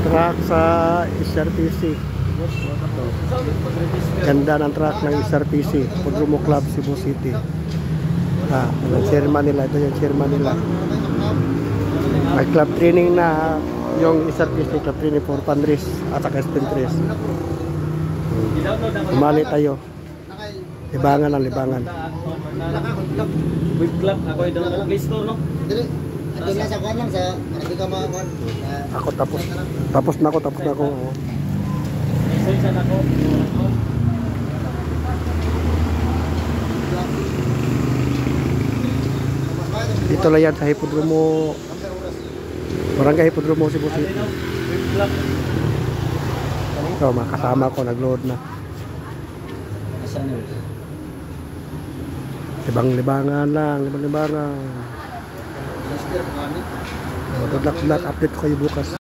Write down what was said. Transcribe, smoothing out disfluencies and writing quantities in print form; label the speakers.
Speaker 1: Truck sa SRPC. Ganda ng truck ng SRPC, Podromo Club, Cebu City. Yung chairman nila, ito yung chairman nila. May club training na yung SRPC, club training for Panris at saka Spintres. Umali tayo. Libangan ang libangan.
Speaker 2: With club, ako ay doon lang store, no?
Speaker 3: Doon lang sa kuwan lang, sa hindi ka makakuan.
Speaker 1: Ako tapos na ako.
Speaker 2: Isa na ako.
Speaker 1: Dito lang yan sa Hipodromo, Barangay Hipodromo, Cebu City.
Speaker 2: With club.
Speaker 1: So, mga kasama ko nag-load na.
Speaker 2: Asan yun?
Speaker 1: Libang-libangan lang. Good luck, update ko kayo bukas.